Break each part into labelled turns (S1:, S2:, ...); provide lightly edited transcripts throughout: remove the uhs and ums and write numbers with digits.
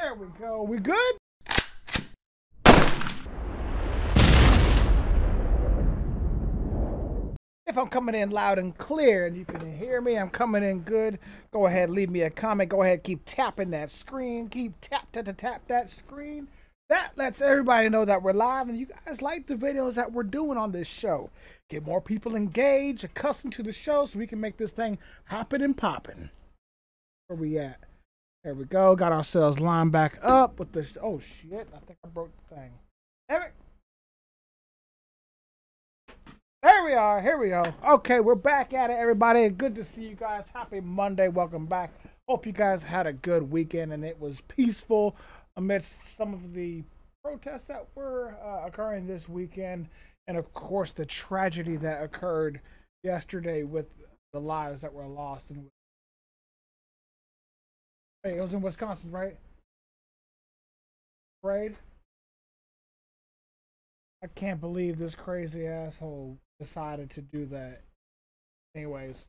S1: There we go. We good? If I'm coming in loud and clear and you can hear me, I'm coming in good. Go ahead, leave me a comment. Go ahead, keep tapping that screen. Keep tap that screen. That lets everybody know that we're live and you guys like the videos that we're doing on this show. Get more people engaged, accustomed to the show so we can make this thing hopping and popping. Where we at? There we go. Got ourselves lined back up with the... Oh, shit. I think I broke the thing. Damn it. There we are. Here we go. Okay, we're back at it, everybody. Good to see you guys. Happy Monday. Welcome back. Hope you guys had a good weekend and it was peaceful amidst some of the protests that were occurring this weekend. And, of course, the tragedy that occurred yesterday with the lives that were lost. Hey, it was in Wisconsin, right? Right? I can't believe this crazy asshole decided to do that. Anyways,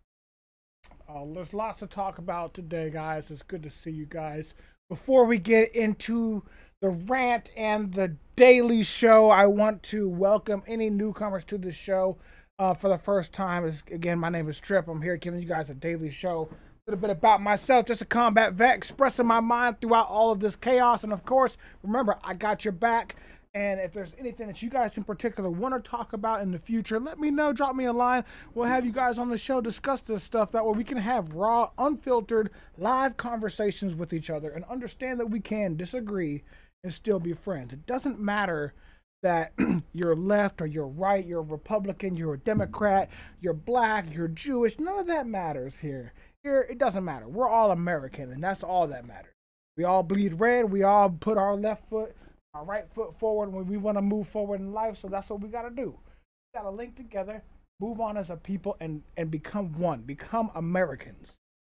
S1: there's lots to talk about today, guys. It's good to see you guys. Before we get into the rant and the daily show, I want to welcome any newcomers to the show for the first time. Again, my name is Trip. I'm here giving you guys a daily show. A little bit about myself, just a combat vet, expressing my mind throughout all of this chaos. And of course, remember, I got your back. And if there's anything that you guys in particular want to talk about in the future, let me know. Drop me a line. We'll have you guys on the show discuss this stuff. That way we can have raw, unfiltered, live conversations with each other and understand that we can disagree and still be friends. It doesn't matter that you're left or you're right, you're a Republican, you're a Democrat, you're black, you're Jewish. None of that matters here. Here, it doesn't matter. We're all American, and that's all that matters. We all bleed red. We all put our left foot, our right foot forward when we want to move forward in life. So that's what we got to do. We got to link together, move on as a people, and become one. Become Americans.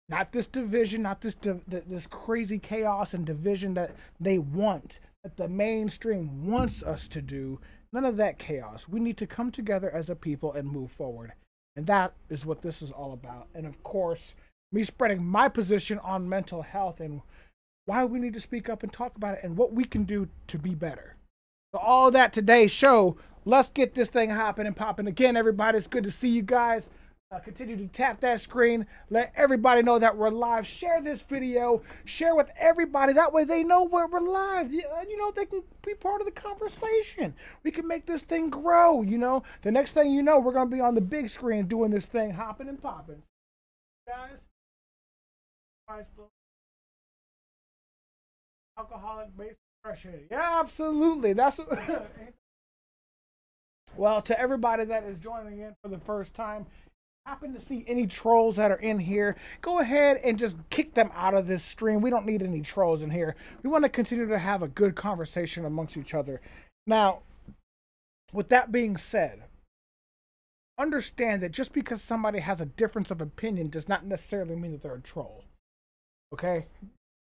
S1: Not this division, not this crazy chaos and division that they want, that the mainstream wants us to do. None of that chaos. We need to come together as a people and move forward. And that is what this is all about. And of course, me spreading my position on mental health and why we need to speak up and talk about it and what we can do to be better. So all of that today's show. Let's get this thing hopping and popping. Again, everybody, it's good to see you guys. Continue to tap that screen. Let everybody know that we're live. Share this video. Share with everybody. That way they know we're live. You know, they can be part of the conversation. We can make this thing grow, you know. The next thing you know, we're going to be on the big screen doing this thing hopping and popping. Guys. Alcoholic based depression. Yeah, absolutely. That's well, to everybody that is joining in for the first time, happen to see any trolls that are in here, go ahead and just kick them out of this stream. We don't need any trolls in here. We want to continue to have a good conversation amongst each other. Now, with that being said, understand that just because somebody has a difference of opinion does not necessarily mean that they're a troll. Okay?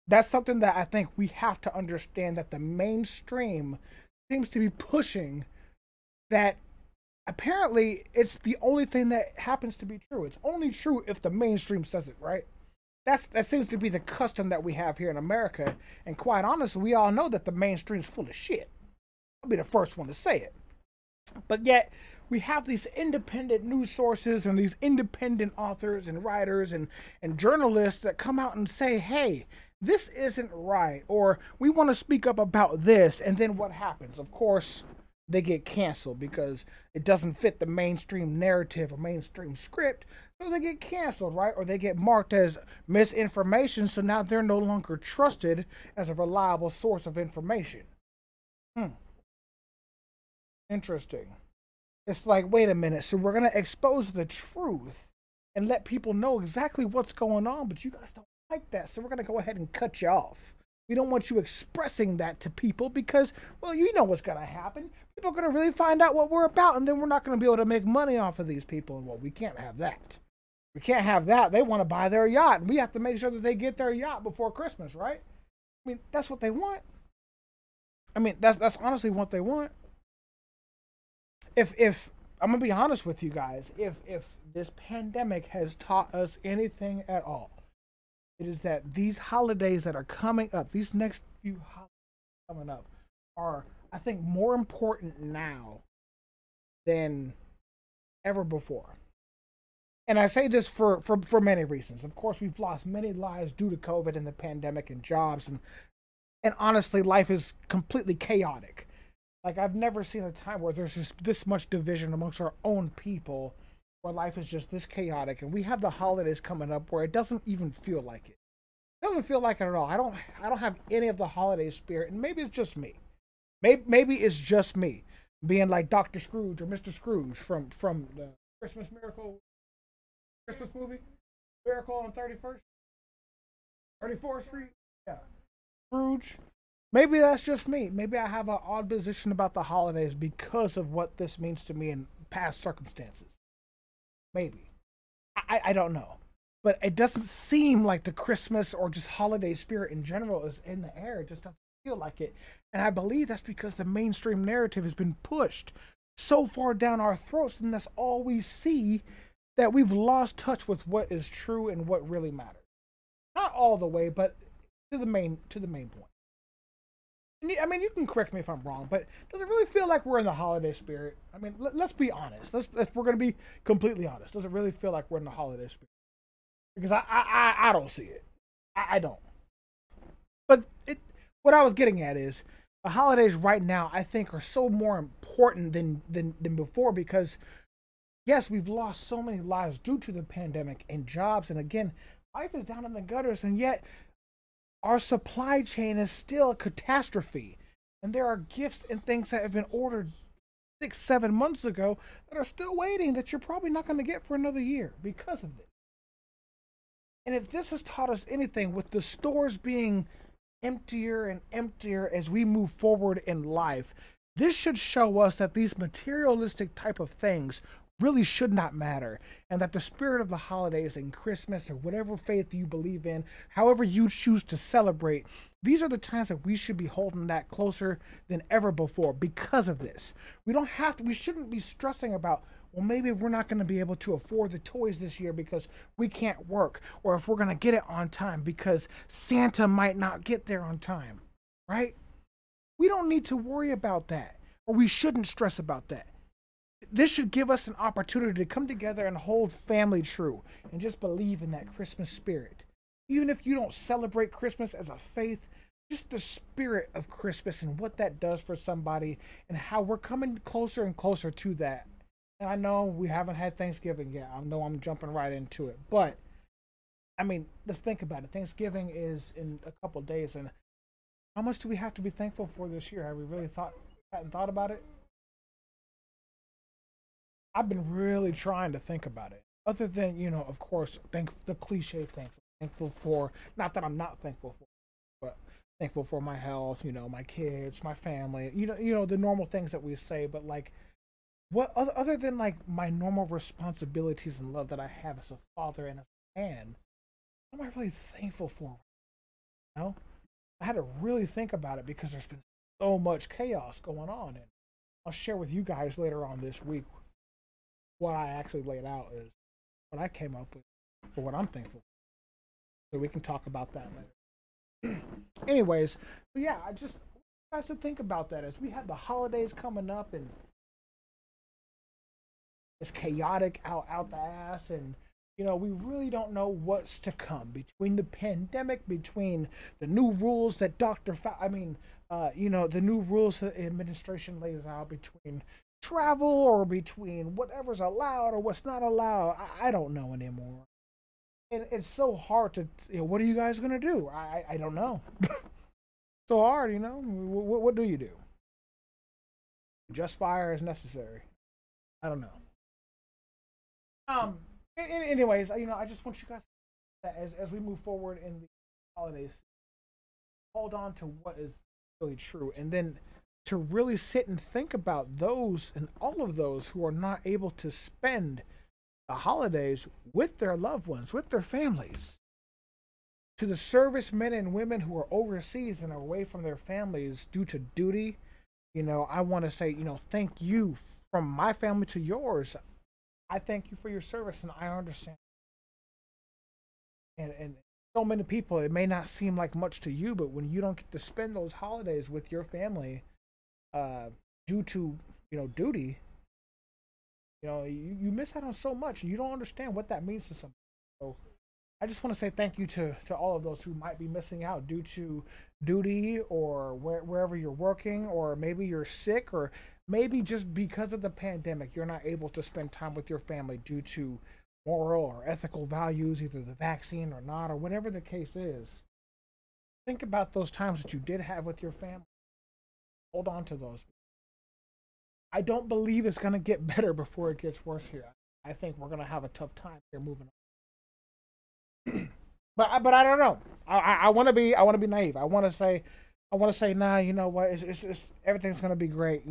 S1: That's something that I think we have to understand, that the mainstream seems to be pushing, that apparently it's the only thing that happens to be true. It's only true if the mainstream says it, right? That seems to be the custom that we have here in America. And quite honestly, we all know that the mainstream's full of shit. I'll be the first one to say it. But yet, we have these independent news sources and these independent authors and writers and journalists that come out and say, hey, this isn't right, or we want to speak up about this. And then what happens? Of course, they get canceled because it doesn't fit the mainstream narrative or mainstream script. So they get canceled, right? Or they get marked as misinformation. So now they're no longer trusted as a reliable source of information. Interesting. It's like, wait a minute. So we're going to expose the truth and let people know exactly what's going on. But you guys don't like that. So we're going to go ahead and cut you off. We don't want you expressing that to people because, well, you know what's going to happen. People are going to really find out what we're about, and then we're not going to be able to make money off of these people. And, well, we can't have that. We can't have that. They want to buy their yacht. We have to make sure that they get their yacht before Christmas, right? I mean, that's what they want. I mean, that's honestly what they want. If I'm going to be honest with you guys, if this pandemic has taught us anything at all, it is that these holidays that are coming up, these next few holidays coming up are, I think, more important now than ever before. And I say this for many reasons. Of course, we've lost many lives due to COVID and the pandemic and jobs, and honestly, life is completely chaotic. Like I've never seen a time where there's just this much division amongst our own people, where life is just this chaotic, and we have the holidays coming up where it doesn't even feel like it. It doesn't feel like it at all. I don't have any of the holiday spirit, and maybe it's just me. Maybe it's just me being like Doctor Scrooge or Mister Scrooge from the Christmas Miracle Christmas movie, Miracle on 34th Street. Yeah, Scrooge. Maybe that's just me. Maybe I have an odd position about the holidays because of what this means to me in past circumstances. Maybe. I don't know. But it doesn't seem like the Christmas or just holiday spirit in general is in the air. It just doesn't feel like it. And I believe that's because the mainstream narrative has been pushed so far down our throats, and that's all we see, that we've lost touch with what is true and what really matters. Not all the way, but to the main point. I mean, you can correct me if I'm wrong, but does it really feel like we're in the holiday spirit? I mean, let's be honest. If we're going to be completely honest, does it really feel like we're in the holiday spirit? Because I don't see it. I don't. But what I was getting at is the holidays right now, I think, are so more important than before, because yes, we've lost so many lives due to the pandemic and jobs, and again, life is down in the gutters, and yet our supply chain is still a catastrophe. And there are gifts and things that have been ordered 6, 7 months ago that are still waiting, that you're probably not going to get for another year because of this. And if this has taught us anything, with the stores being emptier and emptier as we move forward in life, this should show us that these materialistic type of things really should not matter, and that the spirit of the holidays and Christmas, or whatever faith you believe in, however you choose to celebrate, these are the times that we should be holding that closer than ever before because of this. We shouldn't be stressing about, well, maybe we're not going to be able to afford the toys this year because we can't work, or if we're going to get it on time because Santa might not get there on time, right? We don't need to worry about that, or we shouldn't stress about that. This should give us an opportunity to come together and hold family true and just believe in that Christmas spirit. Even if you don't celebrate Christmas as a faith, just the spirit of Christmas and what that does for somebody, and how we're coming closer and closer to that. And I know we haven't had Thanksgiving yet. I know I'm jumping right into it. But, I mean, let's think about it. Thanksgiving is in a couple of days. And how much do we have to be thankful for this year? Have we really hadn't thought about it? I've been really trying to think about it. Other than, of course, the cliche thing. Thankful for, not that I'm not thankful for, but thankful for my health, my kids, my family, the normal things that we say. But like, what other than like my normal responsibilities and love that I have as a father and as a man, what am I really thankful for? I had to really think about it, because there's been so much chaos going on, and I'll share with you guys later on this week what I actually laid out is what I came up with for what I'm thankful for. So we can talk about that later. Anyways, so yeah, I just want you guys to think about that as we have the holidays coming up, and it's chaotic out the ass, and we really don't know what's to come between the pandemic, between the new rules that the new rules that the administration lays out, between travel, or between whatever's allowed or what's not allowed. I don't know anymore. And it's so hard to, what are you guys going to do? I don't know. So hard, what do you do? Just fire as necessary. I don't know. Anyways, I just want you guys, as we move forward in the holidays, hold on to what is really true, and then to really sit and think about those and all of those who are not able to spend the holidays with their loved ones, with their families. To the servicemen and women who are overseas and are away from their families due to duty, I want to say, thank you from my family to yours. I thank you for your service, and I understand. And so many people, it may not seem like much to you, but when you don't get to spend those holidays with your family, uh, due to duty, you miss out on so much, and you don't understand what that means to somebody. So I just want to say thank you to all of those who might be missing out due to duty, or wherever you're working, or maybe you're sick, or maybe just because of the pandemic, you're not able to spend time with your family due to moral or ethical values, either the vaccine or not, or whatever the case is. Think about those times that you did have with your family. Hold on to those. I don't believe it's going to get better before it gets worse here. I think we're going to have a tough time here moving on. but I don't know. I want to be naive. I want to say nah. You know what? It's everything's going to be great.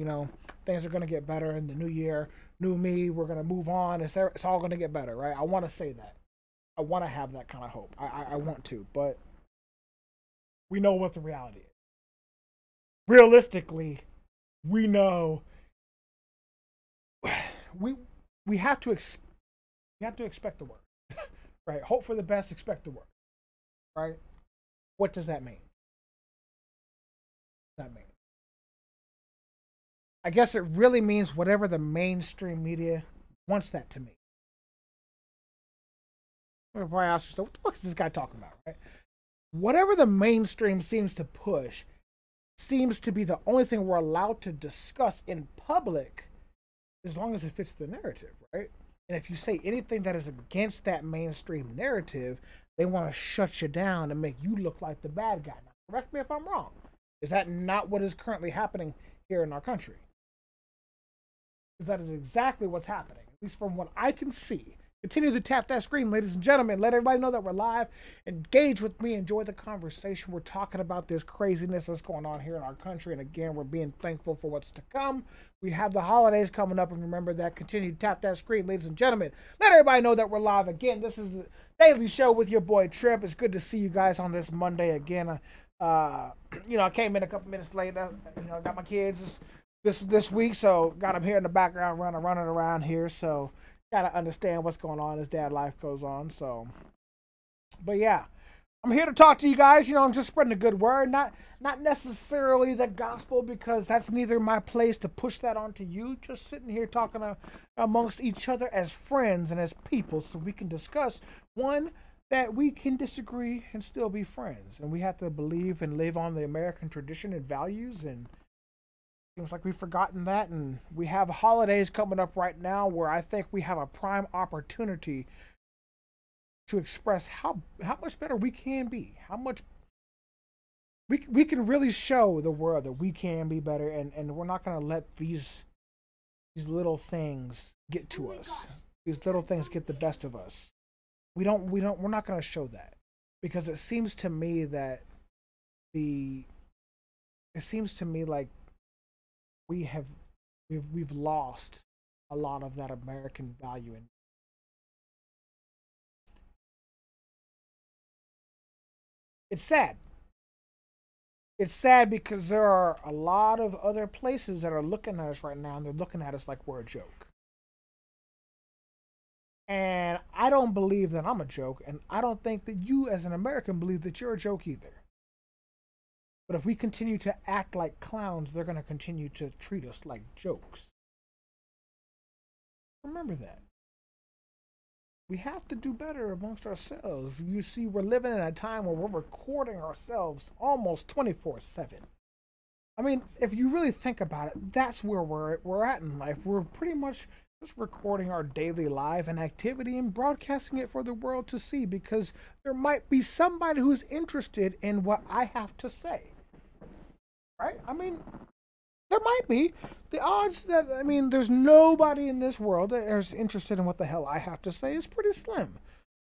S1: Things are going to get better in the new year. New me. We're going to move on. It's all going to get better, right? I want to say that. I want to have that kind of hope. I want to, but we know what the reality is. Realistically, we know we have to expect the worst, right? Hope for the best, expect the worst, right? What does that mean? I guess it really means whatever the mainstream media wants that to mean. Everybody asks yourself, what the fuck is this guy talking about, right? Whatever the mainstream seems to push seems to be the only thing we're allowed to discuss in public, as long as it fits the narrative, right? And if you say anything that is against that mainstream narrative, they want to shut you down and make you look like the bad guy. Now, correct me if I'm wrong. Is that not what is currently happening here in our country? Because that is exactly what's happening, at least from what I can see. Continue to tap that screen, ladies and gentlemen. Let everybody know that we're live. Engage with me. Enjoy the conversation. We're talking about this craziness that's going on here in our country. And again, we're being thankful for what's to come. We have the holidays coming up. And remember that. Continue to tap that screen, ladies and gentlemen. Let everybody know that we're live. Again, this is the Daily Show with your boy Trip. It's good to see you guys on this Monday again. I came in a couple minutes late. I got my kids this week. So got them here in the background running around here. So gotta understand what's going on as dad life goes on. So, but yeah, I'm here to talk to you guys. I'm just spreading a good word, not necessarily the gospel, because that's neither my place to push that onto you. Just sitting here talking amongst each other as friends and as people, so we can discuss one, that we can disagree and still be friends, and we have to believe and live on the American tradition and values. And seems like we've forgotten that, and we have holidays coming up right now where I think we have a prime opportunity to express how much better we can be, how much we can really show the world that we can be better, and we're not going to let these little things get to us. These little things get the best of us. We're not going to show that, because it seems to me like we've lost a lot of that American value. And it's sad. It's sad because there are a lot of other places that are looking at us right now, and they're looking at us like we're a joke. And I don't believe that I'm a joke, and I don't think that you as an American believe that you're a joke either. But if we continue to act like clowns, they're going to continue to treat us like jokes. Remember that. We have to do better amongst ourselves. You see, we're living in a time where we're recording ourselves almost 24/7. I mean, if you really think about it, that's where we're at in life. We're pretty much just recording our daily life and activity and broadcasting it for the world to see, because there might be somebody who's interested in what I have to say. Right? I mean, there might be. The odds that, there's nobody in this world that is interested in what the hell I have to say is pretty slim.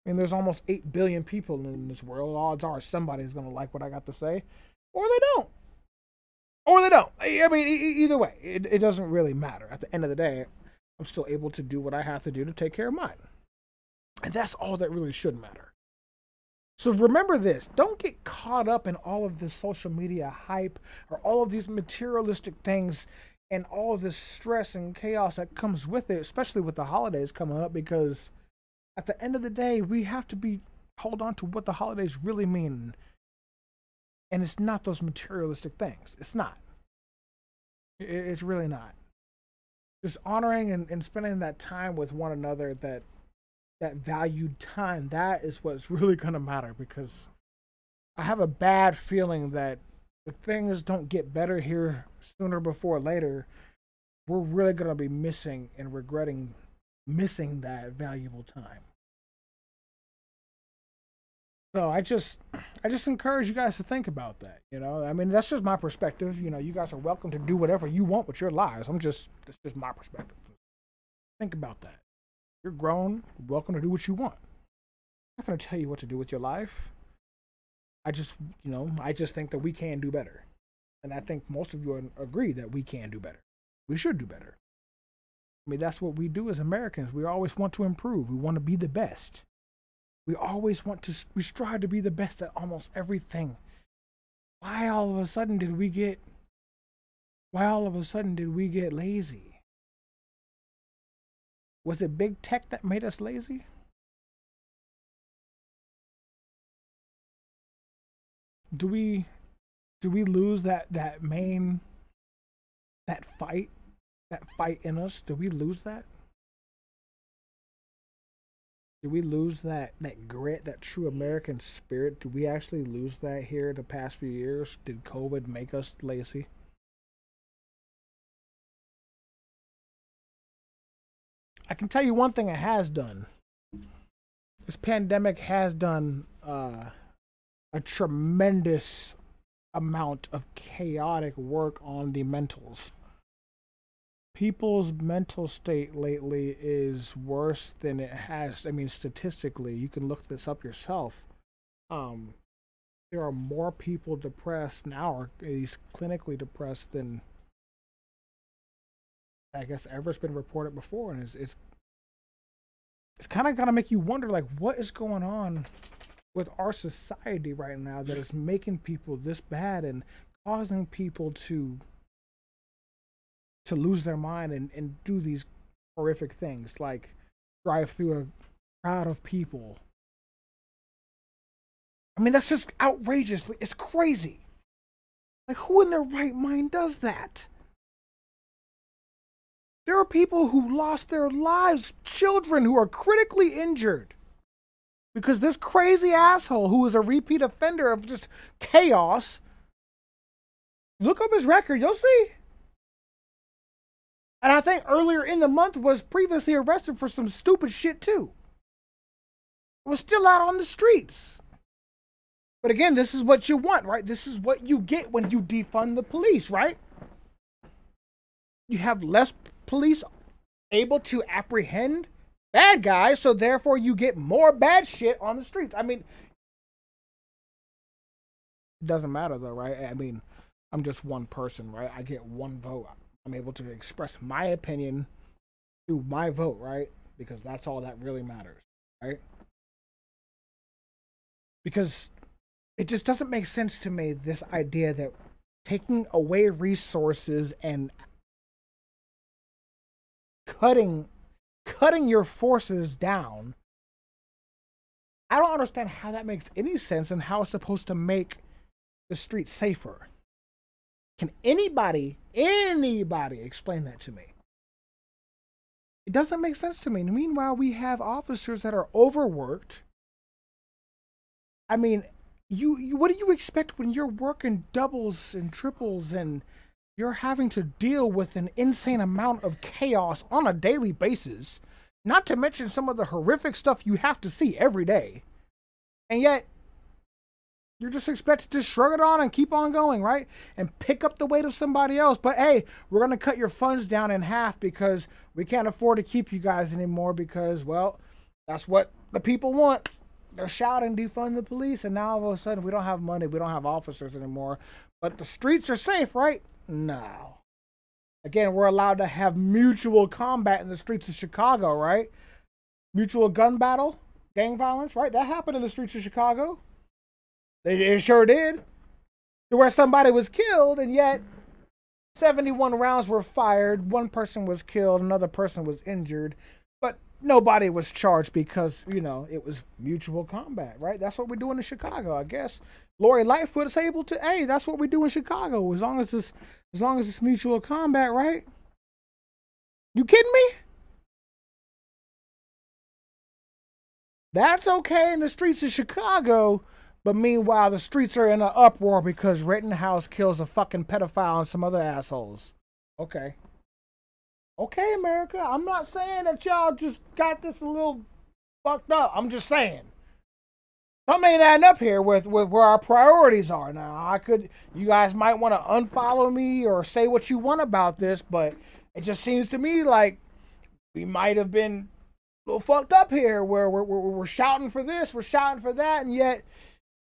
S1: There's almost 8 billion people in this world. Odds are somebody's going to like what I got to say. Or they don't. Either way, it doesn't really matter. At the end of the day, I'm still able to do what I have to do to take care of mine. And that's all that really should matter. So remember this, don't get caught up in all of this social media hype or all of these materialistic things and all of this stress and chaos that comes with it, especially with the holidays coming up, because at the end of the day, we have to be hold on to what the holidays really mean. And it's not those materialistic things. It's not. It's really not. Just honoring and spending that time with one another, that valued time, that is what's really going to matter. Because I have a bad feeling that if things don't get better here sooner before later, we're really going to be missing and regretting missing that valuable time. So I just encourage you guys to think about that. I mean, that's just my perspective. You guys are welcome to do whatever you want with your lives. That's just my perspective. Think about that. You're grown, welcome to do what you want. I'm not gonna tell you what to do with your life. I just think that we can do better. And I think most of you agree that we can do better. We should do better. I mean, that's what we do as Americans. We always want to improve. We want to be the best. We strive to be the best at almost everything. Why all of a sudden did we get lazy? Was it big tech that made us lazy? Do we lose that fight in us? Do we lose that? Did we lose that grit, that true American spirit? Did we actually lose that here the past few years? Did COVID make us lazy? I can tell you one thing it has done. This pandemic has done a tremendous amount of chaotic work on the mentals. People's mental state lately is worse than it has. I mean, statistically, you can look this up yourself. There are more people depressed now, or at least clinically depressed, than I guess ever's been reported before. And it's kind of got to make you wonder, like, what is going on with our society right now that is making people this bad and causing people to lose their mind and do these horrific things, like drive through a crowd of people. I mean, that's just outrageous. It's crazy. Like, who in their right mind does that? There are people who lost their lives, children who are critically injured, because this crazy asshole who is a repeat offender of just chaos, look up his record, you'll see. And I think earlier in the month was previously arrested for some stupid shit too. Was still out on the streets. But again, this is what you want, right? This is what you get when you defund the police, right? You have less police able to apprehend bad guys, so therefore you get more bad shit on the streets. I mean, it doesn't matter though, right? I mean, I'm just one person, right? I get one vote. I'm able to express my opinion through my vote, right? Because that's all that really matters, right? Because it just doesn't make sense to me, this idea that taking away resources and cutting your forces down, I don't understand how that makes any sense and how it's supposed to make the streets safer. Can anybody explain that to me? It doesn't make sense to me. Meanwhile, we have officers that are overworked. I mean, you what do you expect when you're working doubles and triples and you're having to deal with an insane amount of chaos on a daily basis, not to mention some of the horrific stuff you have to see every day. And yet, you're just expected to shrug it on and keep on going, right? And pick up the weight of somebody else. But hey, we're going to cut your funds down in half because we can't afford to keep you guys anymore because, well, that's what the people want. They're shouting, defund the police, and now all of a sudden we don't have money, we don't have officers anymore. But the streets are safe, right? No. Again, we're allowed to have mutual combat in the streets of Chicago, right? Mutual gun battle, gang violence, right? That happened in the streets of Chicago. It sure did. To where somebody was killed, and yet 71 rounds were fired. One person was killed, another person was injured. But nobody was charged because, you know, it was mutual combat, right? That's what we're doing in Chicago, I guess. Lori Lightfoot is able to, hey, that's what we do in Chicago, as long as it's mutual combat, right? You kidding me? That's okay in the streets of Chicago, but meanwhile the streets are in an uproar because Rittenhouse kills a fucking pedophile and some other assholes. Okay. Okay, America. I'm not saying that y'all just got this a little fucked up. I'm just saying. Something ain't adding up here with where our priorities are now. You guys might want to unfollow me or say what you want about this, but it just seems to me like we might have been a little fucked up here where we're shouting for this, we're shouting for that, and yet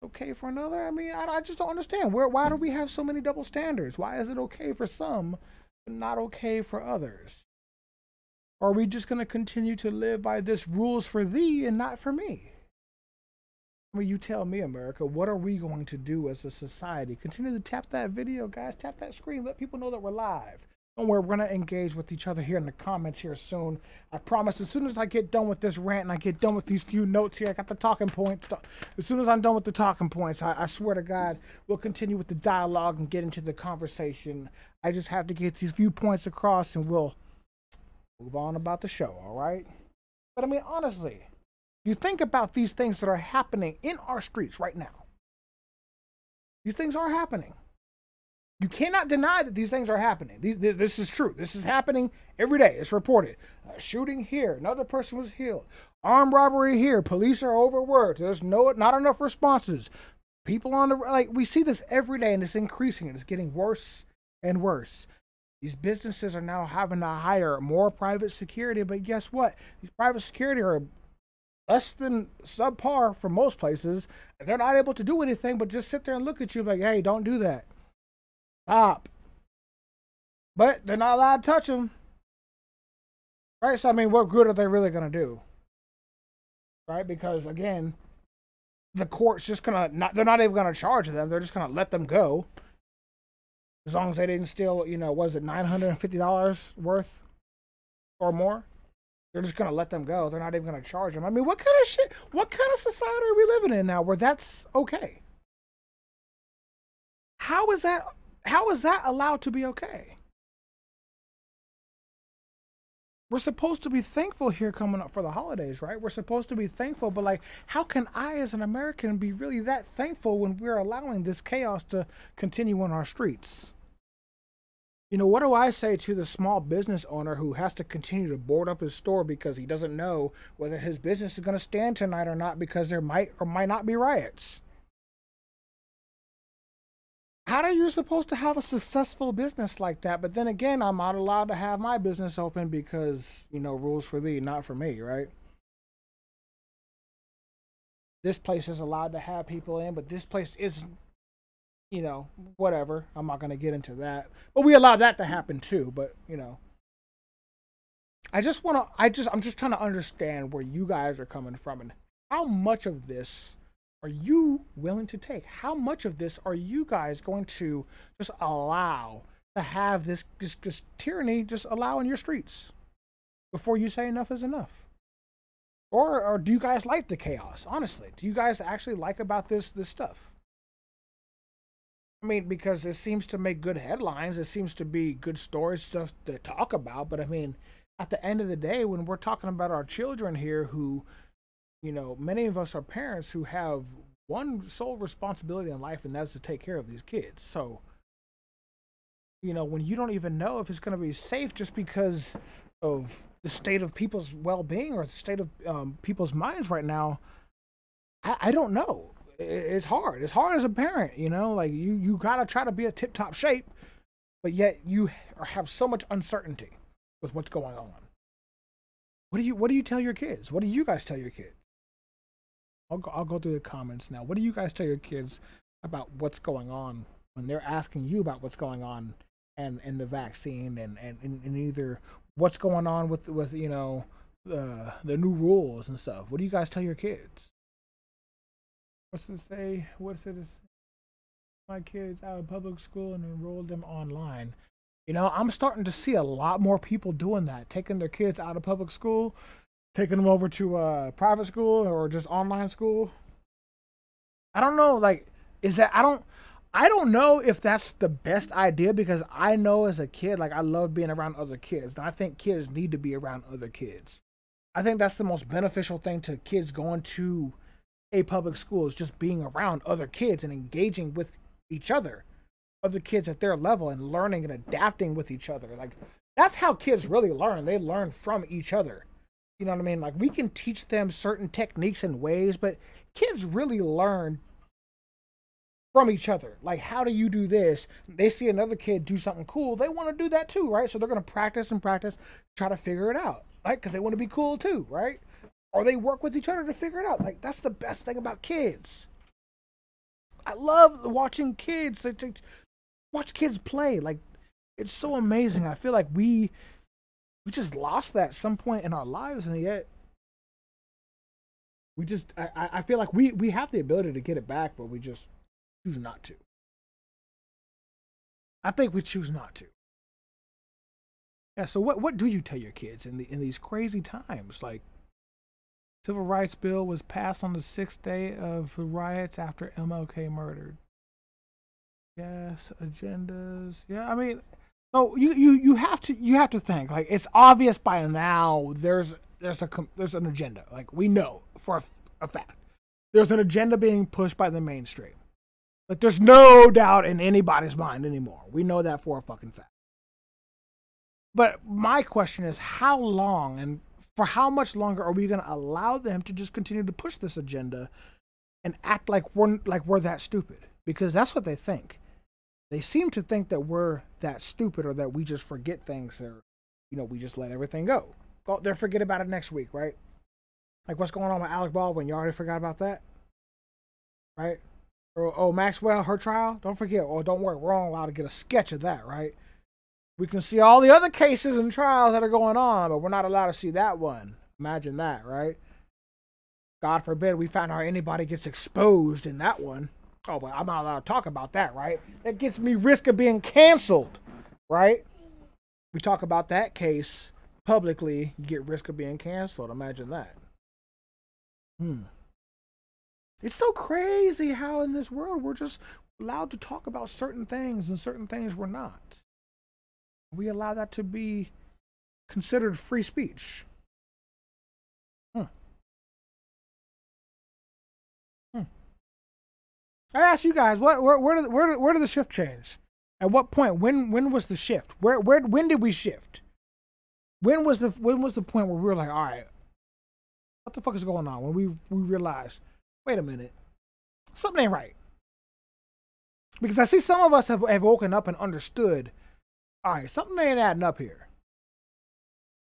S1: okay for another. I mean, I just don't understand. Why do we have so many double standards? Why is it okay for some but not okay for others? Are we just going to continue to live by this rules for thee and not for me? I mean, you tell me, America, what are we going to do as a society? Continue to tap that video, guys. Tap that screen. Let people know that we're live. Don't worry, we're going to engage with each other here in the comments here soon. I promise, as soon as I get done with this rant and I get done with these few notes here, I got the talking points. As soon as I'm done with the talking points, I swear to God, we'll continue with the dialogue and get into the conversation. I just have to get these few points across and we'll move on about the show, all right? But I mean, honestly, you think about these things that are happening in our streets right now. These things are happening. You cannot deny that these things are happening. This is true. This is happening every day. It's reported. A shooting here. Another person was killed. Armed robbery here. Police are overworked. There's not enough responses. People on the, we see this every day and it's increasing. It's getting worse and worse. These businesses are now having to hire more private security, but guess what? These private security are less than subpar for most places. And they're not able to do anything but just sit there and look at you like, hey, don't do that. Stop. But they're not allowed to touch them. Right? So, I mean, what good are they really going to do? Right? Because, again, the court's just going to, they're not even going to charge them. They're just going to let them go. As long as they didn't steal, what is it, $950 worth or more? They're just going to let them go. They're not even going to charge them. I mean, what kind of shit, what kind of society are we living in now where that's okay? How is that allowed to be okay? We're supposed to be thankful here coming up for the holidays, right? We're supposed to be thankful, but how can I as an American be really that thankful when we're allowing this chaos to continue on our streets? What do I say to the small business owner who has to continue to board up his store because he doesn't know whether his business is going to stand tonight or not because there might or might not be riots? How are you supposed to have a successful business like that? But then again, I'm not allowed to have my business open because, rules for thee, not for me, right? This place is allowed to have people in, but this place isn't, whatever. I'm not going to get into that. But we allow that to happen too, but, I'm just trying to understand where you guys are coming from and how much of this are you willing to take? How much of this are you guys going to just allow to have this tyranny just allow in your streets before you say enough is enough? Or do you guys like the chaos? Honestly, do you guys actually like about this stuff? I mean, because it seems to make good headlines. It seems to be good stories, stuff to talk about. But I mean, at the end of the day, when we're talking about our children here who, many of us are parents who have one sole responsibility in life, and that's to take care of these kids. So, when you don't even know if it's going to be safe just because of the state of people's well-being or the state of people's minds right now, I don't know. It's hard. It's hard as a parent, you got to try to be a tip-top shape, but yet you have so much uncertainty with what's going on. What do you tell your kids? What do you guys tell your kids? I'll go through the comments now. What do you guys tell your kids about what's going on when they're asking you about what's going on and the vaccine and either what's going on with the new rules and stuff? What do you guys tell your kids? What's it say? My kids out of public school and enroll them online. I'm starting to see a lot more people doing that, taking their kids out of public school taking them over to private school or just online school. I don't know. Like, is that I don't know if that's the best idea because I know as a kid, like I love being around other kids. And I think kids need to be around other kids. I think that's the most beneficial thing to kids going to a public school is just being around other kids and engaging with each other kids at their level and learning and adapting with each other. Like that's how kids really learn. They learn from each other. You know what I mean? Like we can teach them certain techniques and ways, but kids really learn from each other. Like, how do you do this? They see another kid do something cool. They want to do that too, right? So they're going to practice and practice, try to figure it out, right? Because they want to be cool too, right? Or they work with each other to figure it out. Like, that's the best thing about kids. I love watching kids. Watch kids play. Like, it's so amazing. I feel like we just lost that at some point in our lives, and yet I feel like we have the ability to get it back, but we just choose not to. I think we choose not to. Yeah. So what do you tell your kids in these crazy times? Like, civil rights bill was passed on the 6th day of the riots after MLK murdered. Yes, agendas. Yeah, I mean, so you have to think like it's obvious by now. There's an agenda. Like we know for a fact. There's an agenda being pushed by the mainstream. Like there's no doubt in anybody's mind anymore. We know that for a fucking fact. But my question is, how long and for how much longer are we going to allow them to just continue to push this agenda and act like we're that stupid? Because that's what they think. They seem to think that we're that stupid or that we just forget things or, we just let everything go. They'll forget about it next week, right? Like what's going on with Alec Baldwin? You already forgot about that? Right? Oh, Maxwell, her trial? Don't forget. Oh, don't worry. We're all allowed to get a sketch of that, right? We can see all the other cases and trials that are going on, but we're not allowed to see that one. Imagine that, right? God forbid we find out anybody gets exposed in that one. Oh, but I'm not allowed to talk about that, right? That gets me risk of being canceled, right? We talk about that case publicly, you get risk of being canceled. Imagine that. It's so crazy how in this world we're just allowed to talk about certain things and certain things we're not. We allow that to be considered free speech. I asked you guys, where did the shift change? At what point? When was the shift? When did we shift? When was the point where we were like, all right, what the fuck is going on? When we realized, wait a minute, something ain't right. Because I see some of us have woken up and understood, all right, something ain't adding up here.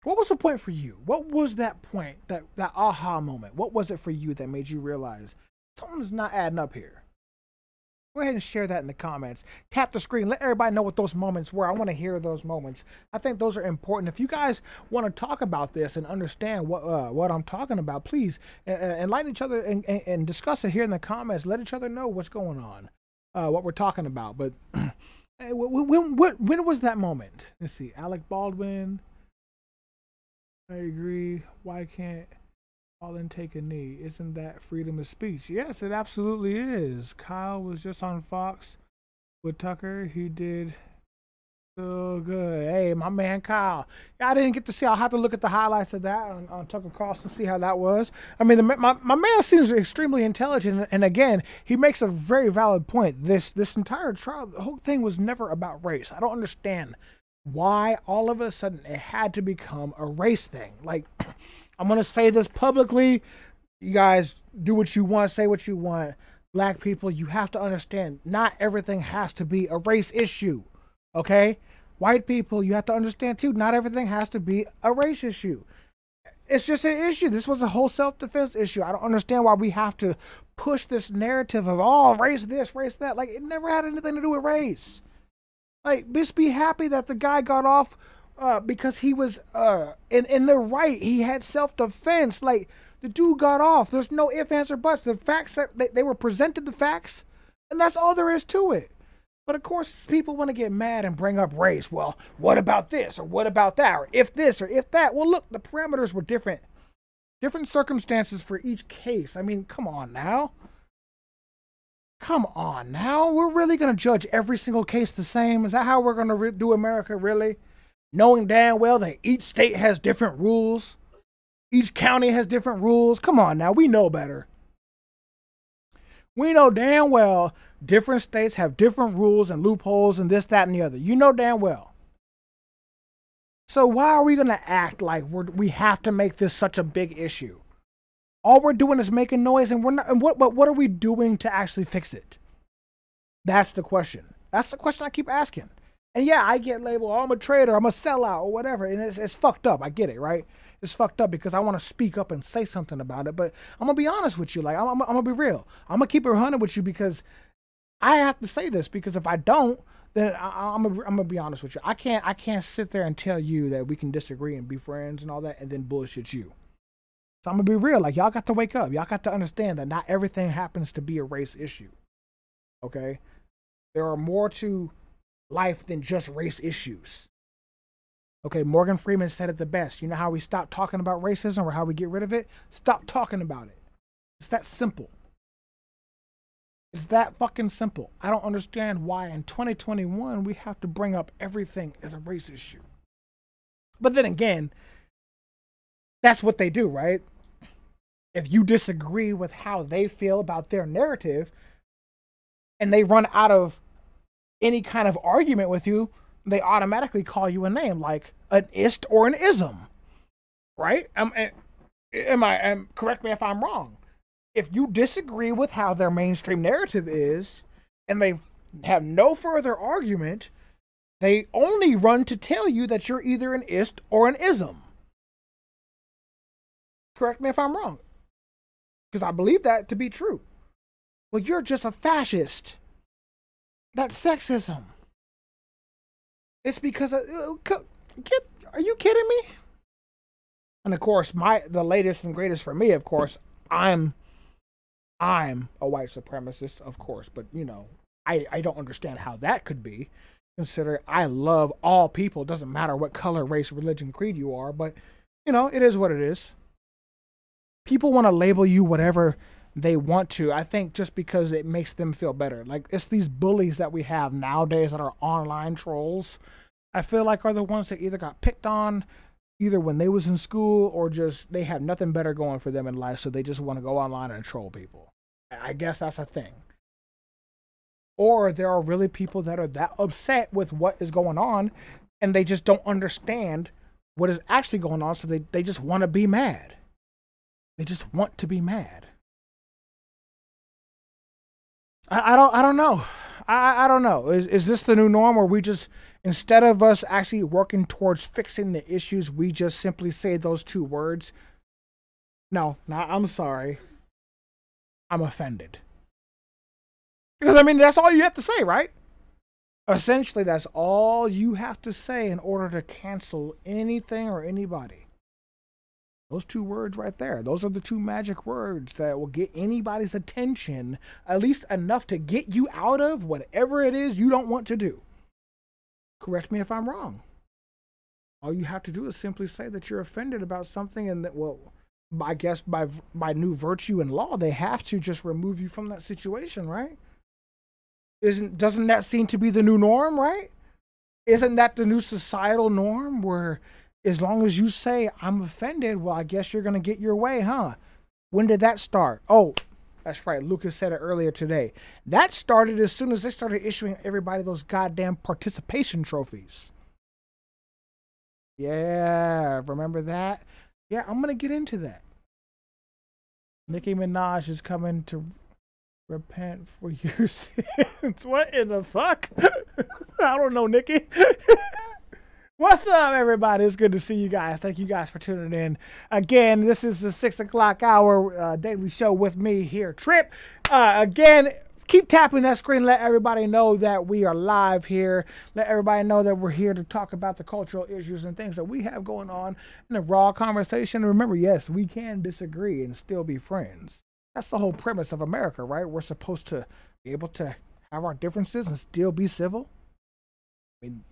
S1: What was the point for you? What was that point, that aha moment? What was it for you that made you realize something's not adding up here? Go ahead and share that in the comments. Tap the screen. Let everybody know what those moments were. I want to hear those moments. I think those are important. If you guys want to talk about this and understand what I'm talking about, please enlighten each other and discuss it here in the comments. Let each other know what's going on, what we're talking about. But when was that moment? Let's see. Alec Baldwin. I agree. Why can't Colin take a knee? Isn't that freedom of speech? Yes, it absolutely is. Kyle was just on Fox with Tucker. He did so good. Hey, my man Kyle. I didn't get to see. I'll have to look at the highlights of that on Tucker Carlson to see how that was. I mean, my man seems extremely intelligent, and again, he makes a very valid point. This entire trial, the whole thing was never about race. I don't understand why all of a sudden it had to become a race thing. Like, I'm going to say this publicly. You guys do what you want, say what you want. Black people, you have to understand, not everything has to be a race issue, okay? White people, you have to understand too, not everything has to be a race issue. It's just an issue. This was a whole self-defense issue. I don't understand why we have to push this narrative of, oh, race this, race that. Like, it never had anything to do with race. Like, just be happy that the guy got off because he was in the right. He had self-defense. Like, the dude got off. There's no ifs, ands, or buts. The facts, they were presented the facts, and that's all there is to it. But, of course, people want to get mad and bring up race. Well, what about this, or what about that, or if this, or if that? Well, look, the parameters were different Different circumstances for each case. I mean, come on now. Come on now. We're really going to judge every single case the same? Is that how we're going to do America, really? Knowing damn well that each state has different rules. Each county has different rules. Come on now. We know better. We know damn well different states have different rules and loopholes and this, that, and the other. You know damn well. So why are we going to act like we have to make this such a big issue? All we're doing is making noise, and we're not. And what are we doing to actually fix it? That's the question. That's the question I keep asking. And yeah, I get labeled, oh, I'm a traitor, I'm a sellout, or whatever, and it's fucked up. I get it, right? It's fucked up because I want to speak up and say something about it. But I'm gonna be honest with you. Like I'm gonna be real. I'm gonna keep it 100 with you because I have to say this, because if I don't, then I'm gonna be honest with you. I can't sit there and tell you that we can disagree and be friends and all that, and then bullshit you. So I'm gonna be real. Like, y'all got to wake up. Y'all got to understand that not everything happens to be a race issue. Okay, there are more to life than just race issues. Okay, Morgan Freeman said it the best. You know how we stop talking about racism, or how we get rid of it? Stop talking about it. It's that simple. It's that fucking simple. I don't understand why in 2021 we have to bring up everything as a race issue. But then again, that's what they do, right? If you disagree with how they feel about their narrative and they run out of any kind of argument with you, they automatically call you a name like an ist or an ism, right? Correct me if I'm wrong. If you disagree with how their mainstream narrative is and they have no further argument, they only run to tell you that you're either an ist or an ism. Correct me if I'm wrong, because I believe that to be true. Well, you're just a fascist. That's sexism. It's because of, are you kidding me? And of course, the latest and greatest for me, of course, I'm a white supremacist, of course, but you know, I don't understand how that could be, considering I love all people. It doesn't matter what color, race, religion, creed you are, but you know, it is what it is. People want to label you whatever they want to, I think, just because it makes them feel better. Like, it's these bullies that we have nowadays that are online trolls, I feel like, are the ones that either got picked on either when they was in school, or just they have nothing better going for them in life, so they just want to go online and troll people. I guess that's a thing. Or there are really people that are that upset with what is going on, and they just don't understand what is actually going on, so they just want to be mad. They just want to be mad. I don't know. I don't know. Is this the new norm, where we just, instead of us actually working towards fixing the issues, we just simply say those two words? No, I'm sorry. I'm offended. Because, I mean, that's all you have to say, right? Essentially, that's all you have to say in order to cancel anything or anybody. Those two words right there. Those are the two magic words that will get anybody's attention, at least enough to get you out of whatever it is you don't want to do. Correct me if I'm wrong. All you have to do is simply say that you're offended about something, and that, well, I guess by new virtue and law, they have to just remove you from that situation, right? Doesn't that seem to be the new norm, right? Isn't that the new societal norm, where as long as you say, I'm offended, well, I guess you're going to get your way, huh? When did that start? Oh, that's right. Lucas said it earlier today. That started as soon as they started issuing everybody those goddamn participation trophies. Yeah, remember that? Yeah, I'm going to get into that. Nicki Minaj is coming to repent for your sins. What in the fuck? I don't know, Nicki. What's up, everybody? It's good to see you guys. Thank you guys for tuning in. Again, this is the 6 o'clock hour daily show with me here, Trip. Again, keep tapping that screen. Let everybody know that we are live here. Let everybody know that we're here to talk about the cultural issues and things that we have going on in a raw conversation. And remember, yes, we can disagree and still be friends. That's the whole premise of America, right? We're supposed to be able to have our differences and still be civil. I mean,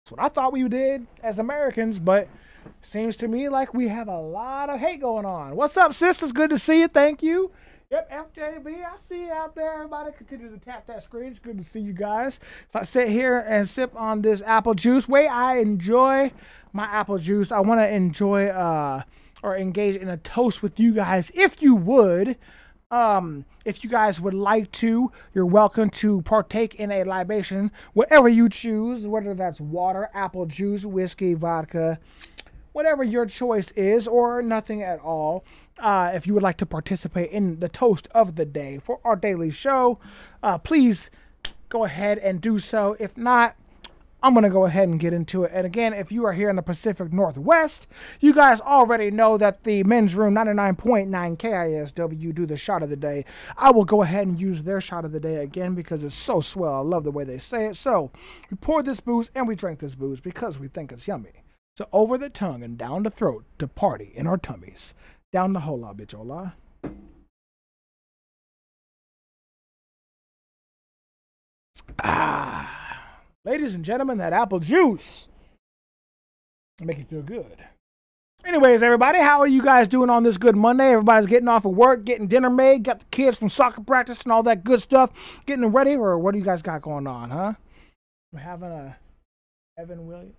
S1: That's what I thought we did as Americans, but seems to me like we have a lot of hate going on. What's up, sis? It's good to see you. Thank you. Yep, FJB, I see you out there. Everybody continue to tap that screen. It's good to see you guys. So I sit here and sip on this apple juice. Way I enjoy my apple juice. I want to enjoy or engage in a toast with you guys, if you would. If you guys would like to, you're welcome to partake in a libation, whatever you choose, whether that's water, apple juice, whiskey, vodka, whatever your choice is, or nothing at all. If you would like to participate in the toast of the day for our daily show, please go ahead and do so. If not, I'm going to go ahead and get into it. And again, if you are here in the Pacific Northwest, you guys already know that the Men's Room 99.9 KISW do the shot of the day. I will go ahead and use their shot of the day again because it's so swell. I love the way they say it. So we pour this booze and we drink this booze because we think it's yummy. So over the tongue and down the throat to party in our tummies. Down the hola, bitch, hola. Ladies and gentlemen, that apple juice make you feel good. Anyways, everybody, how are you guys doing on this good Monday? Everybody's getting off of work, getting dinner made, got the kids from soccer practice and all that good stuff, getting them ready, or what do you guys got going on, huh? We're having a Evan Williams.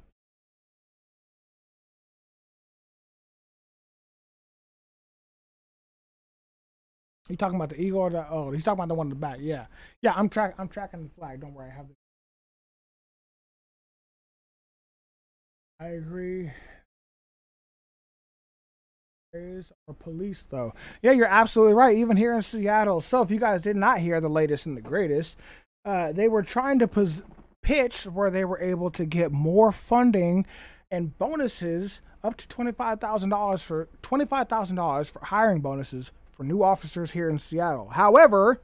S1: You talking about the eagle or the? Oh, he's talking about the one in the back. Yeah, yeah. I'm tracking the flag. Don't worry. I agree. Or police though. Yeah, you're absolutely right. Even here in Seattle. So if you guys did not hear the latest and the greatest, they were trying to pitch where they were able to get more funding and bonuses up to $25,000 for hiring bonuses for new officers here in Seattle. However,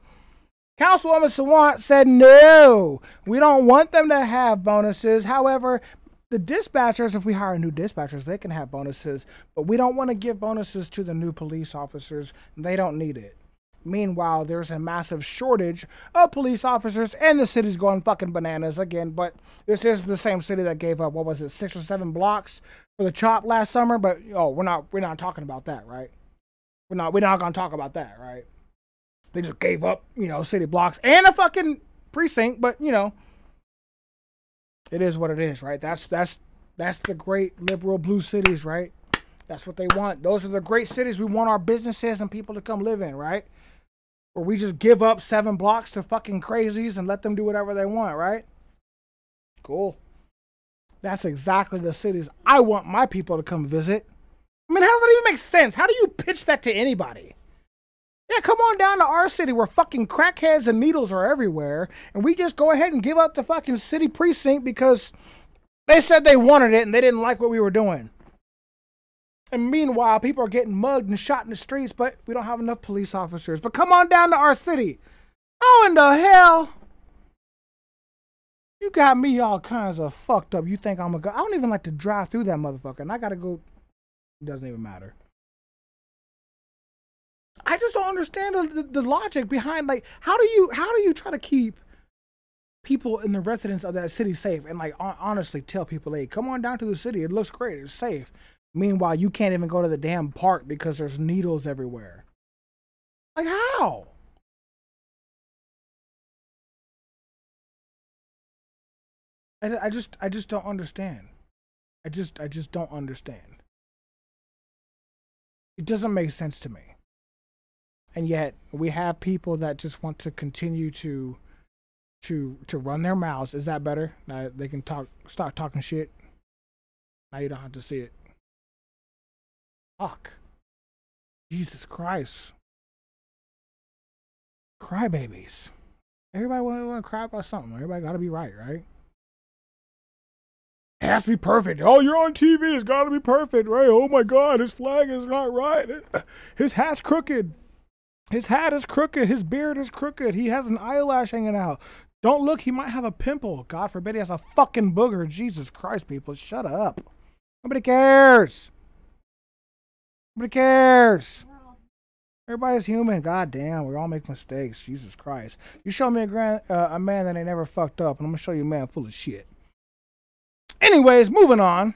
S1: Councilwoman Sawant said no, we don't want them to have bonuses. However, the dispatchers, if we hire new dispatchers, they can have bonuses, but we don't want to give bonuses to the new police officers. They don't need it. Meanwhile, there's a massive shortage of police officers, and the city's going fucking bananas again. But this is the same city that gave up, what was it, 6 or 7 blocks for the CHOP last summer. But we're not talking about that, right? We're not gonna talk about that, right? They just gave up, city blocks and a fucking precinct. But it is what it is, right? That's the great liberal blue cities, right? That's what they want. Those are the great cities we want our businesses and people to come live in, right? Or we just give up 7 blocks to fucking crazies and let them do whatever they want, right? Cool. That's exactly the cities I want my people to come visit. I mean, how does that even make sense? How do you pitch that to anybody? Yeah, come on down to our city where fucking crackheads and needles are everywhere, and we just go ahead and give up the fucking city precinct because they said they wanted it and they didn't like what we were doing. And meanwhile, people are getting mugged and shot in the streets, but we don't have enough police officers. But come on down to our city. How in the hell? You got me all kinds of fucked up. You think I'm gonna go? I don't even like to drive through that motherfucker, and I gotta go. It doesn't even matter. I just don't understand the logic behind, like, how do you try to keep people in the residents of that city safe and, like, honestly tell people, hey, come on down to the city, it looks great, it's safe. Meanwhile, you can't even go to the damn park because there's needles everywhere. Like, how? I just don't understand. I just don't understand. It doesn't make sense to me. And yet we have people that just want to continue to run their mouths. Is that better? Now they can stop talking shit. Now you don't have to see it. Fuck. Jesus Christ. Crybabies. Everybody want to cry about something. Everybody got to be right? It has to be perfect. Oh, you're on TV. It's got to be perfect, right? Oh my God, his flag is not right. His hat's crooked. His hat is crooked. His beard is crooked. He has an eyelash hanging out. Don't look. He might have a pimple. God forbid he has a fucking booger. Jesus Christ, people. Shut up. Nobody cares. Nobody cares. Everybody's human. God damn. We all make mistakes. Jesus Christ. You show me a man that ain't never fucked up, and I'm going to show you a man full of shit. Anyways, moving on.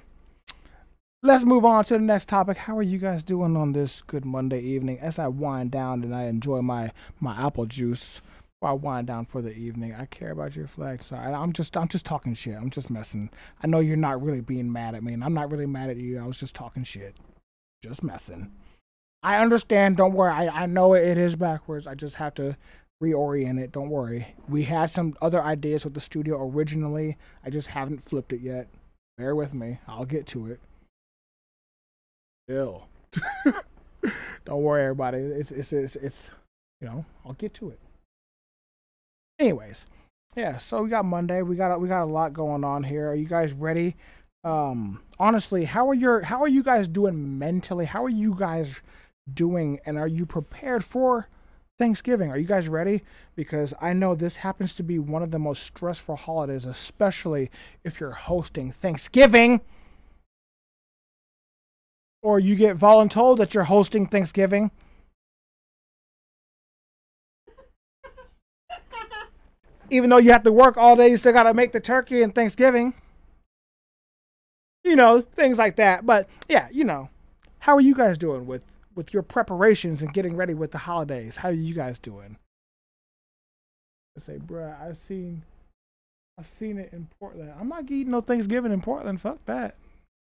S1: Let's move on to the next topic. How are you guys doing on this good Monday evening? As I wind down and I enjoy my apple juice while I wind down for the evening. I care about your flag. Sorry, I'm just talking shit. I'm just messing. I know you're not really being mad at me, and I'm not really mad at you. I was just talking shit. Just messing. I understand. Don't worry. I know it is backwards. I just have to reorient it. Don't worry. We had some other ideas with the studio originally. I just haven't flipped it yet. Bear with me. I'll get to it. Ill. Don't worry, everybody. It's you know, I'll get to it. Anyways, yeah. So we got Monday. We got a lot going on here. Are you guys ready? Honestly, how are you guys doing mentally? How are you guys doing? And are you prepared for Thanksgiving? Are you guys ready? Because I know this happens to be one of the most stressful holidays, especially if you're hosting Thanksgiving. Or you get voluntold that you're hosting Thanksgiving. Even though you have to work all day, you still got to make the turkey and Thanksgiving. You know, things like that. But, yeah, you know. How are you guys doing with your preparations and getting ready with the holidays? How are you guys doing? I say, bruh, I've seen it in Portland. I'm not eating no Thanksgiving in Portland. Fuck that.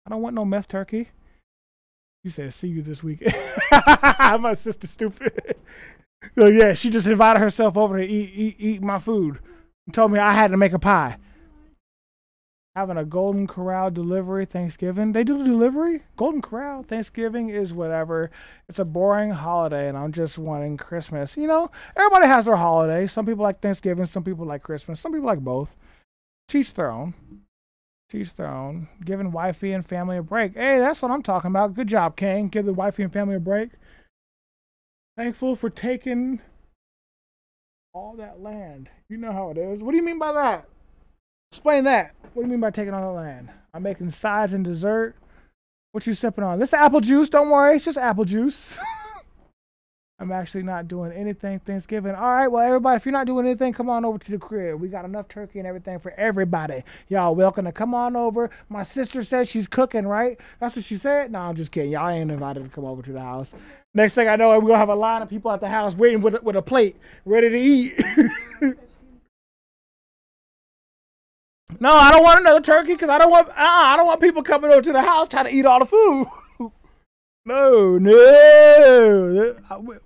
S1: I don't want no meth turkey. You said, see you this weekend. My sister's stupid. So, yeah, she just invited herself over to eat my food and told me I had to make a pie. Having a Golden Corral delivery Thanksgiving. They do the delivery? Golden Corral Thanksgiving is whatever. It's a boring holiday, and I'm just wanting Christmas. You know, everybody has their holiday. Some people like Thanksgiving. Some people like Christmas. Some people like both. Teach their own. Teach their own. Giving wifey and family a break. Hey, that's what I'm talking about. Good job, King. Give the wifey and family a break. Thankful for taking all that land. You know how it is. What do you mean by that? Explain that. What do you mean by taking all the land? I'm making sides and dessert. What you sipping on? This is apple juice. Don't worry. It's just apple juice. I'm actually not doing anything Thanksgiving. All right, well, everybody, if you're not doing anything, come on over to the crib. We got enough turkey and everything for everybody. Y'all welcome to come on over. My sister said she's cooking, right? That's what she said? No, I'm just kidding. Y'all ain't invited to come over to the house. Next thing I know, we're going to have a line of people at the house waiting with a plate, ready to eat. No, I don't want another turkey because I don't want people coming over to the house trying to eat all the food. No.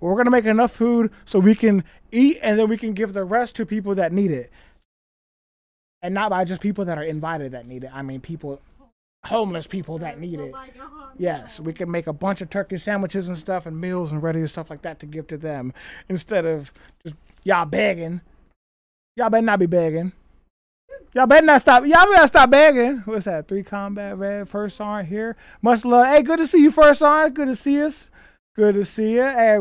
S1: We're going to make enough food so we can eat and then we can give the rest to people that need it. And not by just people that are invited that need it. I mean, homeless people that need it. Yes, we can make a bunch of turkey sandwiches and stuff and meals and ready and stuff like that to give to them. Instead of just y'all begging. Y'all better not be begging. Y'all better stop begging. What's that? 3 Combat Red, First Sergeant here. Much love. Hey, good to see you, First Sergeant. Good to see us. Good to see you. Hey,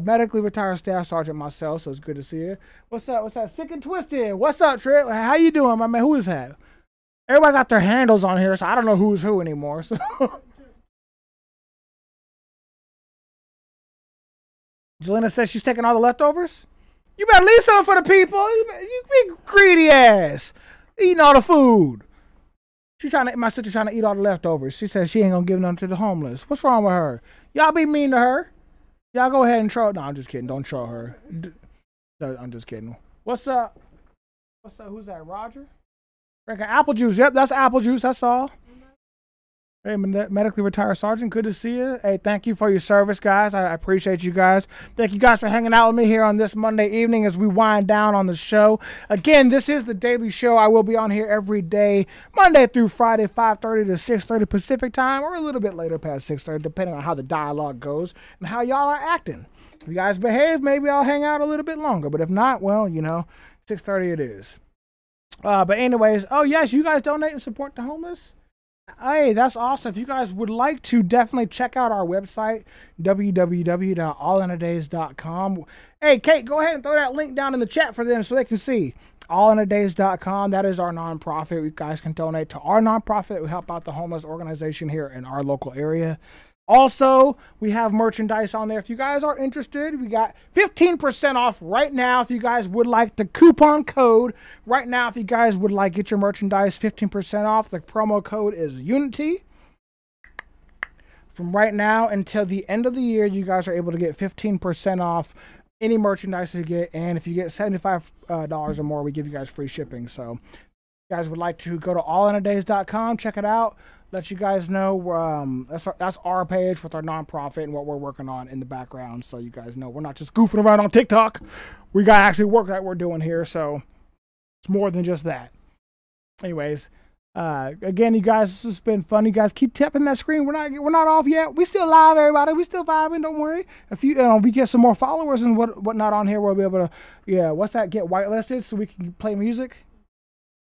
S1: medically retired Staff Sergeant myself, so it's good to see you. What's up? Sick and Twisted. What's up, Trip? How you doing, my man? Who is that? Everybody got their handles on here, so I don't know who's who anymore. So. Jelena says she's taking all the leftovers. You better leave something for the people. You big greedy ass. Eating all the food. My sister trying to eat all the leftovers. She says she ain't gonna give none to the homeless. What's wrong with her? Y'all be mean to her. Y'all go ahead and troll. No, I'm just kidding. Don't troll her. No, I'm just kidding. What's up? Who's that? Roger? Drinking apple juice. Yep, that's apple juice. That's all. Hey, medically retired sergeant, good to see you. Hey, thank you for your service, guys. I appreciate you guys. Thank you guys for hanging out with me here on this Monday evening as we wind down on the show. Again, this is the daily show. I will be on here every day, Monday through Friday, 5:30 to 6:30 Pacific time, or a little bit later past 6:30, depending on how the dialogue goes and how y'all are acting. If you guys behave, maybe I'll hang out a little bit longer. But if not, well, 6:30 it is. But anyways, oh yes, you guys donate and support the homeless. Hey, that's awesome. If you guys would like to, definitely check out our website, www.allinadays.com. Hey, Kate, go ahead and throw that link down in the chat for them so they can see. Allinadays.com. That is our nonprofit. You guys can donate to our nonprofit. We help out the homeless organization here in our local area. Also, we have merchandise on there. If you guys are interested, we got 15% off right now. If you guys would like the coupon code right now, if you guys would like get your merchandise 15% off, the promo code is Unity. From right now until the end of the year, you guys are able to get 15% off any merchandise you get. And if you get $75 or more, we give you guys free shipping. So if you guys would like to go to allinadays.com, check it out. Let you guys know that's our page with our nonprofit and what we're working on in the background. So you guys know we're not just goofing around on TikTok. We got actually work that we're doing here. So it's more than just that. Anyways, again, you guys, this has been fun. You guys keep tapping that screen. We're not off yet. We still live, everybody. We still vibing. Don't worry. If we get some more followers and whatnot on here, we'll be able to what's that? Get whitelisted so we can play music.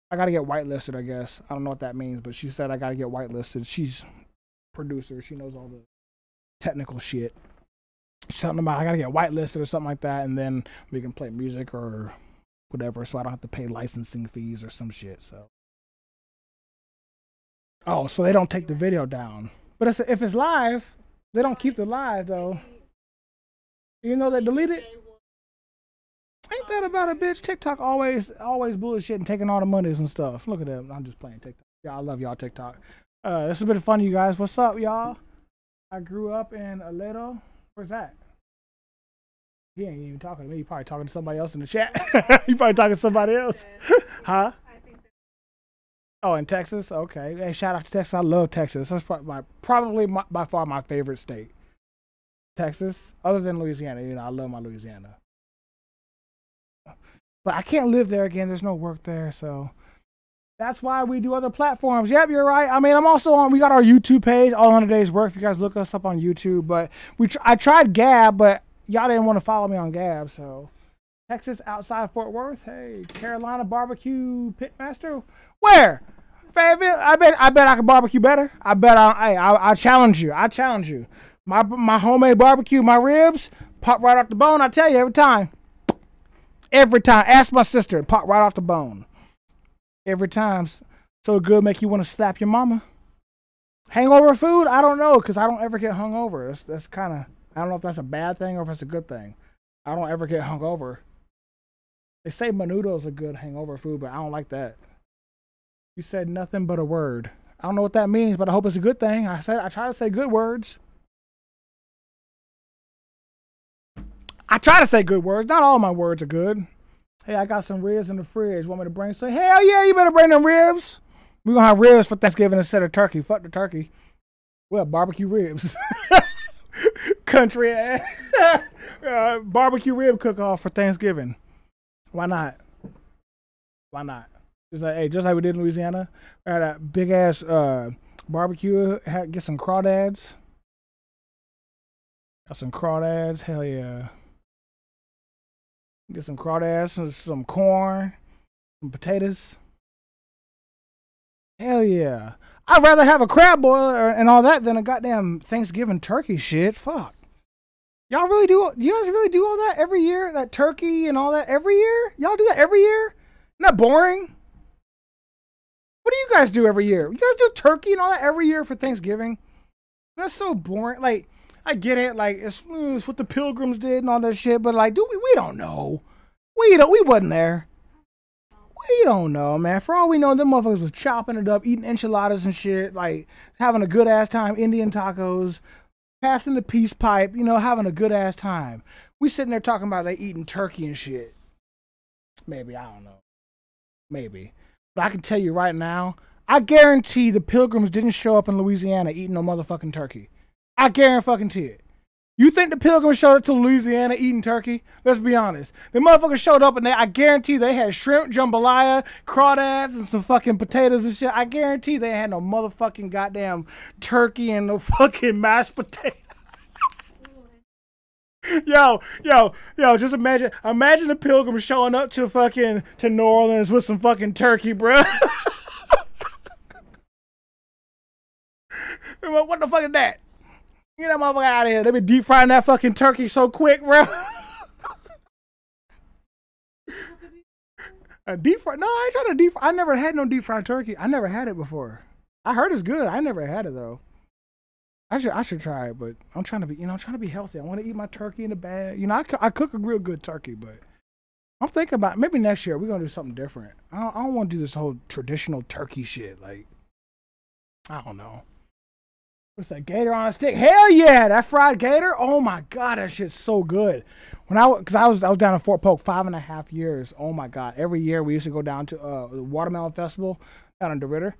S1: I gotta get whitelisted, I guess. I don't know what that means, but she said I gotta get whitelisted. She's producer. She knows all the technical shit. Something about I gotta get whitelisted or something like that, and then we can play music or whatever, so I don't have to pay licensing fees or some shit. So, oh, so they don't take the video down, but if it's live, they don't keep the live though. Even though they delete it. Ain't that about a bitch? TikTok always bullshit and taking all the monies and stuff. Look at them. I'm just playing TikTok. Yeah, I love y'all TikTok. This has been fun, you guys. What's up, y'all? I grew up in Aledo. Where's that? He ain't even talking to me. He probably talking to somebody else in the chat. He probably talking to somebody else. Huh? Oh, in Texas? Okay. Hey, shout out to Texas. I love Texas. That's probably by far my favorite state. Texas, other than Louisiana. You know, I love my Louisiana. But I can't live there again. There's no work there, so that's why we do other platforms. Yep, you're right. I mean, I'm also on. We got our YouTube page, All 100 Days Work. If you guys look us up on YouTube, but I tried Gab, but y'all didn't want to follow me on Gab. So Texas outside Fort Worth. Hey, Carolina barbecue pitmaster. Where? Fayetteville. I bet I can barbecue better. I bet I challenge you. I challenge you. My homemade barbecue, my ribs pop right off the bone. I tell you every time. Every time. Ask my sister. Pop right off the bone. Every time. So good make you want to slap your mama. Hangover food? I don't know, because I don't ever get hungover. That's kind of, I don't know if that's a bad thing or if it's a good thing. I don't ever get hungover. They say menudo is a good hangover food, but I don't like that. You said nothing but a word. I don't know what that means, but I hope it's a good thing. I try to say good words. I try to say good words. Not all my words are good. Hey, I got some ribs in the fridge. Want me to bring some? Hell yeah, you better bring them ribs. We're going to have ribs for Thanksgiving instead of turkey. Fuck the turkey. Well, barbecue ribs. Country ass. Barbecue rib cook-off for Thanksgiving. Why not? Why not? Just like we did in Louisiana. We had a big-ass barbecue. Get some crawdads. Got some crawdads. Hell yeah. Get some crawdads, some corn, some potatoes. Hell yeah. I'd rather have a crab boil and all that than a goddamn Thanksgiving turkey shit. Fuck. Y'all really do you guys really do all that every year? That turkey and all that every year? Y'all do that every year? Isn't that boring? What do you guys do every year? You guys do turkey and all that every year for Thanksgiving? That's so boring. Like, I get it, like it's what the Pilgrims did and all that shit, but like, we don't know. We wasn't there. We don't know, man. For all we know, them motherfuckers was chopping it up, eating enchiladas and shit, like having a good ass time, Indian tacos, passing the peace pipe, you know, having a good ass time. We sitting there talking about they eating turkey and shit. Maybe, I don't know. Maybe. But I can tell you right now, I guarantee the Pilgrims didn't show up in Louisiana eating no motherfucking turkey. I guarantee it. You think the Pilgrims showed up to Louisiana eating turkey? Let's be honest. The motherfuckers showed up and I guarantee they had shrimp, jambalaya, crawdads, and some fucking potatoes and shit. I guarantee they had no motherfucking goddamn turkey and no fucking mashed potato. Yo, just imagine the Pilgrims showing up to New Orleans with some fucking turkey, bro. What the fuck is that? Get that motherfucker out of here. They been deep frying that fucking turkey so quick, bro. A deep fry? No, I ain't trying to deep fry. I never had no deep fried turkey. I never had it before. I heard it's good. I never had it though. I should try it, but I'm trying to be, I'm trying to be healthy. I want to eat my turkey in the bag. I cook a real good turkey, but I'm thinking about maybe next year we're gonna do something different. I don't want to do this whole traditional turkey shit. Like, I don't know. What's that, gator on a stick? Hell yeah, that fried gator. Oh my god, that shit's so good. Because I was down in Fort Polk 5.5 years. Oh my god, every year we used to go down to the Watermelon Festival down in DeRidder,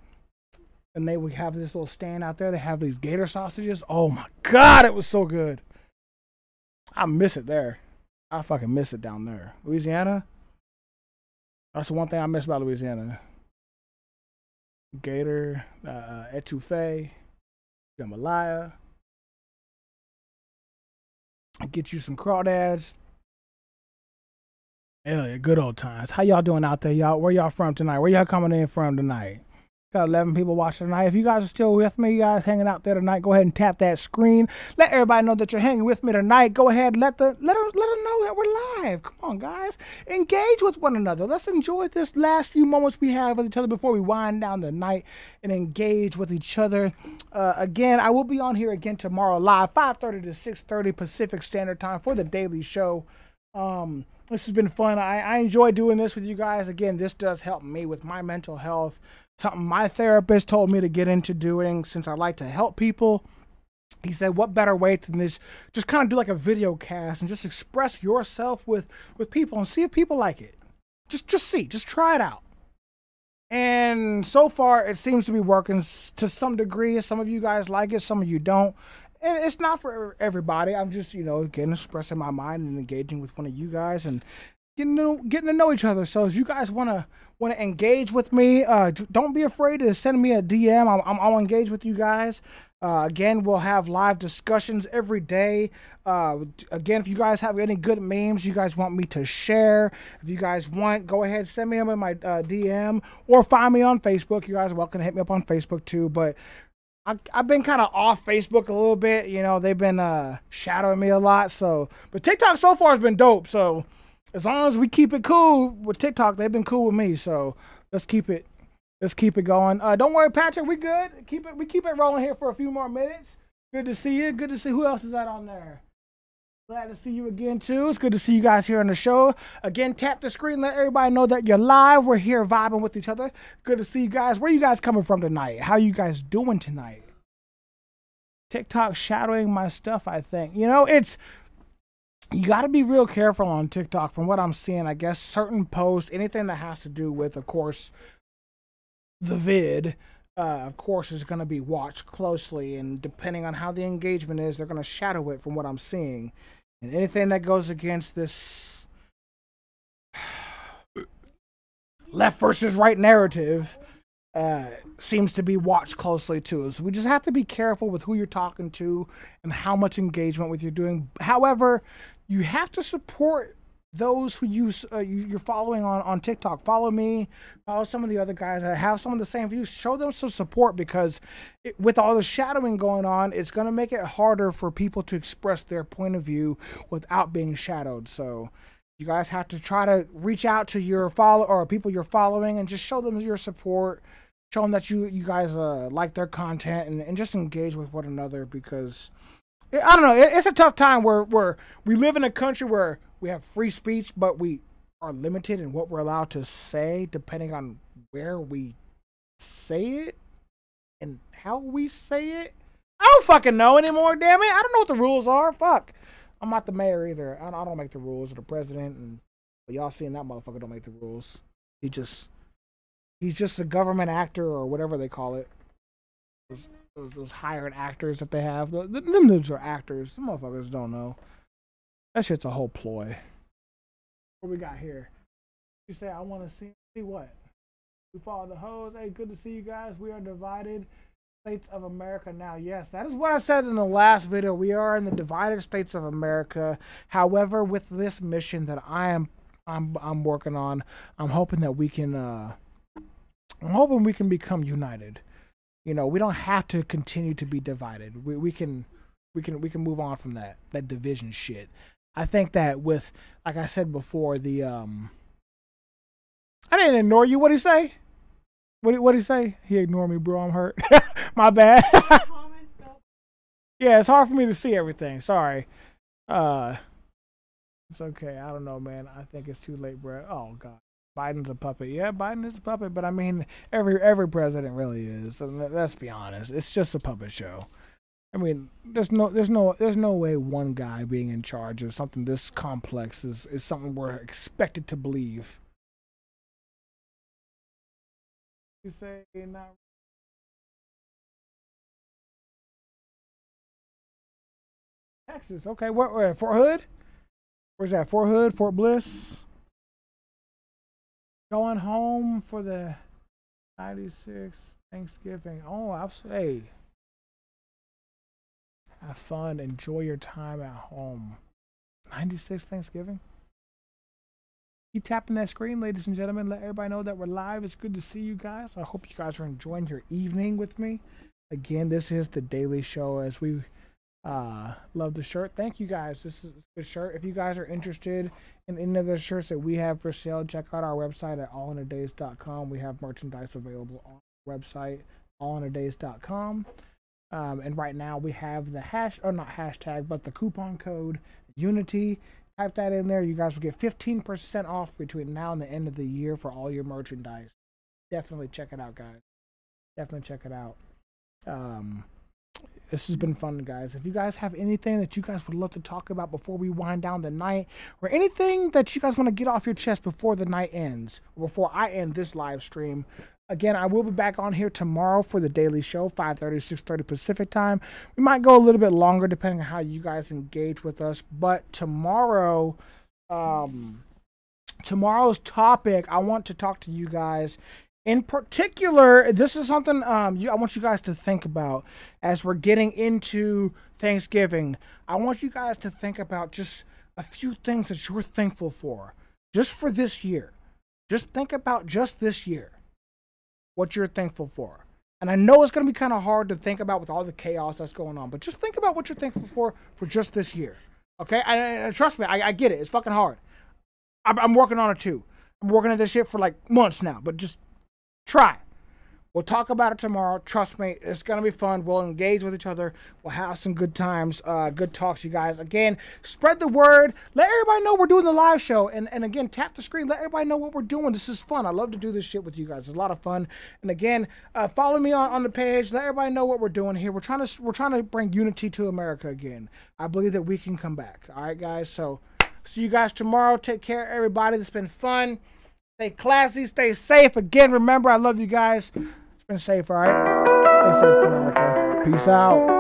S1: and they would have this little stand out there. They have these gator sausages. Oh my god, it was so good. I miss it there. I fucking miss it down there. Louisiana. That's the one thing I miss about Louisiana. Gator, etouffee, jambalaya. Get you some crawdads. Hell yeah, good old times. How y'all doing out there, y'all? Where y'all from tonight? Where y'all coming in from tonight? Got 11 people watching tonight. If you guys are still with me, you guys hanging out there tonight, go ahead and tap that screen. Let everybody know that you're hanging with me tonight. Go ahead, let them know that we're live. Come on, guys. Engage with one another. Let's enjoy this last few moments we have with each other before we wind down the night and engage with each other. Again, I will be on here again tomorrow live, 5:30 to 6:30 Pacific Standard Time for the daily show. This has been fun. I enjoy doing this with you guys. Again, this does help me with my mental health. Something my therapist told me to get into doing since I like to help people. He said, what better way than this? Just kind of do like a video cast and just express yourself with people and see if people like it. Just try it out. And so far, it seems to be working to some degree. Some of you guys like it, some of you don't. And it's not for everybody. I'm just, again, expressing my mind and engaging with one of you guys and getting to know each other. So, if you guys want to engage with me, don't be afraid to send me a DM. I'll engage with you guys. Again, we'll have live discussions every day. Again, if you guys have any good memes you guys want me to share, if you guys want, go ahead, send me them in my DM or find me on Facebook. You guys are welcome to hit me up on Facebook too. But I've been kind of off Facebook a little bit. They've been shadowing me a lot. But TikTok so far has been dope. So as long as we keep it cool with TikTok, they've been cool with me. So let's keep it going. Don't worry, Patrick, we good. We keep it rolling here for a few more minutes. Good to see you. Good to see who else is that on there. Glad to see you again too. It's good to see you guys here on the show. Again, tap the screen, let everybody know that you're live. We're here vibing with each other. Good to see you guys. Where you guys coming from tonight? How you guys doing tonight? TikTok shadowing my stuff, I think. You got to be real careful on TikTok from what I'm seeing. I guess certain posts, anything that has to do with, of course, the vid, of course, is going to be watched closely. And depending on how the engagement is, they're going to shadow it from what I'm seeing. And anything that goes against this left versus right narrative seems to be watched closely too. So we just have to be careful with who you're talking to and how much engagement with you're doing. However, you have to support those who you're following on TikTok. Follow me, follow some of the other guys that have some of the same views. Show them some support because with all the shadowing going on, it's going to make it harder for people to express their point of view without being shadowed. So you guys have to try to reach out to your people you're following and just show them your support. Show them that you guys like their content and just engage with one another because I don't know. It's a tough time where we live in a country where we have free speech, but we are limited in what we're allowed to say depending on where we say it and how we say it. I don't fucking know anymore, damn it. I don't know what the rules are. Fuck. I'm not the mayor either. I don't make the rules. Or the president. And y'all seeing that motherfucker don't make the rules. He's just a government actor or whatever they call it. Those hired actors that they have. Them dudes are actors. Some motherfuckers don't know. That shit's a whole ploy. What we got here? You say, I want to see what? We follow the hose. Hey, good to see you guys. We are divided states of America now. Yes, that is what I said in the last video. We are in the divided states of America. However, with this mission that I'm working on, I'm hoping that we can become united. We don't have to continue to be divided. We can move on from that division shit. I think that with, like I said before, I didn't ignore you. What'd he say? What'd he say? He ignored me, bro. I'm hurt. My bad. Yeah, it's hard for me to see everything. Sorry. Uh, it's okay. I don't know, man. I think it's too late, bro. Oh God, Biden's a puppet. Yeah, Biden is a puppet, but I mean, every president really is. So let's be honest. It's just a puppet show. I mean, there's no way one guy being in charge of something this complex is something we're expected to believe. You say not Texas? Okay, where Fort Hood? Where's that? Fort Hood, Fort Bliss. Going home for the 96 Thanksgiving. Oh, I'll say, have fun, enjoy your time at home. 96 Thanksgiving. Keep tapping that screen, ladies and gentlemen. Let everybody know that we're live. It's good to see you guys. I hope you guys are enjoying your evening with me. Again, this is the Daily Show. As we love the shirt. Thank you guys. This is a good shirt. If you guys are interested in any of the shirts that we have for sale, check out our website at allinadays.com. We have merchandise available on our website, allinadays.com. And right now we have the the coupon code Unity. Type that in there. You guys will get 15% off between now and the end of the year for all your merchandise. Definitely check it out, guys. Definitely check it out. This has been fun, guys. If you guys have anything that you guys would love to talk about before we wind down the night, or anything that you guys want to get off your chest before the night ends, or before I end this live stream, again, I will be back on here tomorrow for the Daily Show, 5:30, 6:30 Pacific time. We might go a little bit longer depending on how you guys engage with us. But tomorrow, tomorrow's topic, I want to talk to you guys. In particular, this is something I want you guys to think about as we're getting into Thanksgiving. I want you guys to think about just a few things that you're thankful for, just for this year. Just think about just this year, what you're thankful for. And I know it's going to be kind of hard to think about with all the chaos that's going on, but just think about what you're thankful for just this year. Okay? And trust me, I get it. It's fucking hard. I'm working on it too. I'm working on this shit for like months now, but just try. We'll talk about it tomorrow. Trust me, it's going to be fun. We'll engage with each other. We'll have some good times, good talks, you guys. Again, spread the word. Let everybody know we're doing the live show. And again, tap the screen. Let everybody know what we're doing. This is fun. I love to do this shit with you guys. It's a lot of fun. And again, follow me on the page. Let everybody know what we're doing here. We're trying to bring unity to America again. I believe that we can come back. All right, guys? So see you guys tomorrow. Take care, everybody. It's been fun. Stay classy, stay safe. Again, remember, I love you guys. It's been safe, all right? Stay safe, America. Peace out.